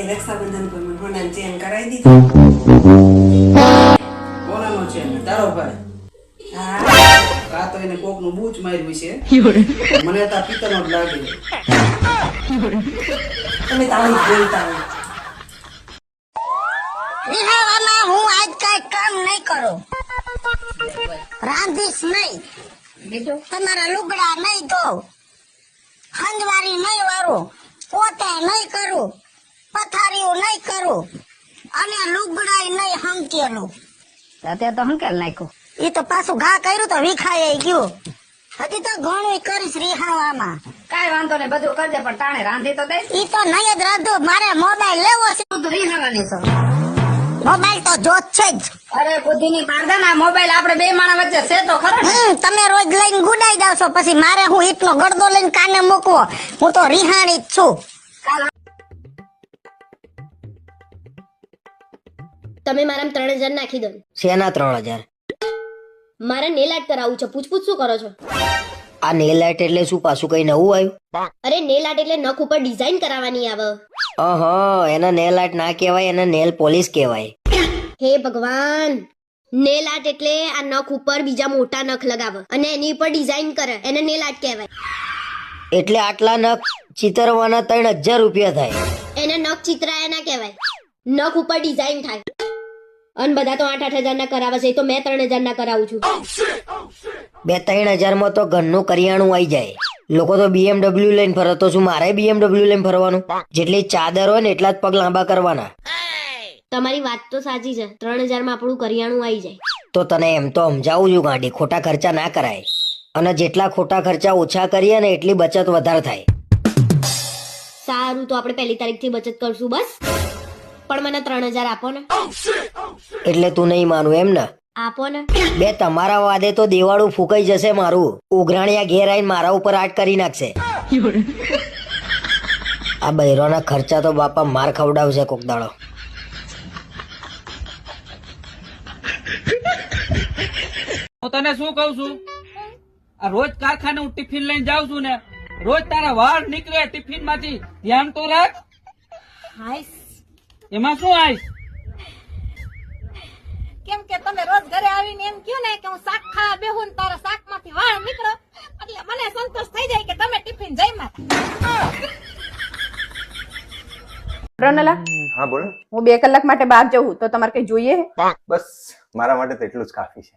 રક્ષાબંધન પર મને હોનાની ચેન કરાવી દીધી. કોનાનો છે ને તારો ભાઈ હા કા તો એને કોકનું બૂચ માર્યું છે મને તો આ પિત્તરનો જ લાગે. તમે તો આવું જ બોલતા હોય. રિહાવામાં હું આજ કઈ કામ નહીં કરું, રાંધીશ નહીં, બીજું તમારા લુગડા નહીં ધોવ, હંજવારી નહીં વારું, પોતે નહીં કરું, પથારીઓ નહીં કરું અને લુગડાય નહીં હંકેલું. અત્યારે તો હંકેલ નાખ્યું, એ તો પાછું ઘા કર્યું તો વિખાય ગયું. હજી તો ઘણું કરીશ રિહાવામાં. કાઈ વાંધો નહીં, બધું કરજે, પણ તાણે રાંધી તો દે. ઈ તો નહીં જ રાંધું, મારે મોબાઈલ લેવો છે. તું તો રિહાવાની છો. મોબાઈલ તો જોત છે જ. અરે બુદ્ધિની પારદા, ના મોબાઈલ આપણે બે માણા વચ્ચે છે તો ખરો ને. તમે રોજ લઈને ગુડાઈ જાવ છો, પછી મારે હું ઈટનો ગળદો લઈને કાને મૂકવો? હું તો રિહાણી જ છું. તમે મારા 3000 નાખી દો. શેના 3000? મારે નેલ આર્ટ કરાવવું છે. પૂછપૂછ શું કરો છો? આ નેલ આર્ટ એટલે શું, પાછું કઈ નવું આવ્યું? અરે નેલ આર્ટ એટલે નખ ઉપર ડિઝાઇન કરાવવાની આવે. એના નેલ આર્ટ ના કહેવાય, એને નેલ પોલિશ કહેવાય. હે ભગવાન, નેલ આર્ટ એટલે આ નખ ઉપર બીજા મોટા નખ લગાવે અને એની ઉપર ડિઝાઇન કરે, એને નેલ આર્ટ કહેવાય. એટલે આટલા નખ ચિતરવાના 3000 રૂપિયા થાય. એને નખ ચિત્રાયા ના કહેવાય, નખ ઉપર ડિઝાઇન થાય. અને બધા તો 8-8 હજાર ના કરાવે છે, તો મેં 3000 ના કરાવું છું. 2-3 હજારમાં તો ઘરનું કરિયાણું આવી જાય. લોકો તો BMW લઈને ફરે, તો શું મારે BMW લઈને ફરવાનું? જેટલી ચાદર હોય ને એટલા જ પગ લાંબા કરવાના. તમારી વાત તો સાચી છે, 3000 માં આપણું કરિયાણું આવી જાય. તો તને એમ તો સમજાવું છું ગાંડી, ખોટા ખર્ચા ના કરાય. અને જેટલા ખોટા ખર્ચા ઓછા કરીએ ને એટલી બચત વધારે થાય. સારું, તો આપણે 1 તારીખથી બચત કરશું બસ. પણ મને 3000 આપો ને. એટલે તું નહીં માનું એમ ને? આપો ને. બે તમારા વાદે તો દેવાળું ફૂંકાઈ જશે મારું. ઉઘરાણિયા ઘેર આવીને મારા ઉપર આટ કરી નાખશે. આ બૈરોના ખર્ચા તો બાપા માર ખવડાવશે કોક દાડો. હું તને શું કહું છું, આ રોજ કારખાને હું ટિફિન લઈને જાઉં છું ને, રોજ તારા વાળ નીકળે ટિફિન માંથી, ધ્યાન તો રાખ. એમાં શું આઈશ? કેમ કે તમે રોજ ઘરે આવીને એમ કહ્યું ને કે હું શાક ખાવા બેહું ને તારા શાક માંથી વાળ નીકળો, એટલે મને સંતોષ થઈ જાય કે તમે ટિફિન જમ્યા. રનલા, હા બોલો. હું 2 કલાક માટે બહાર જવું, તો તમારે કઈ જોઈએ? બસ મારા માટે તો એટલું જ કાફી છે.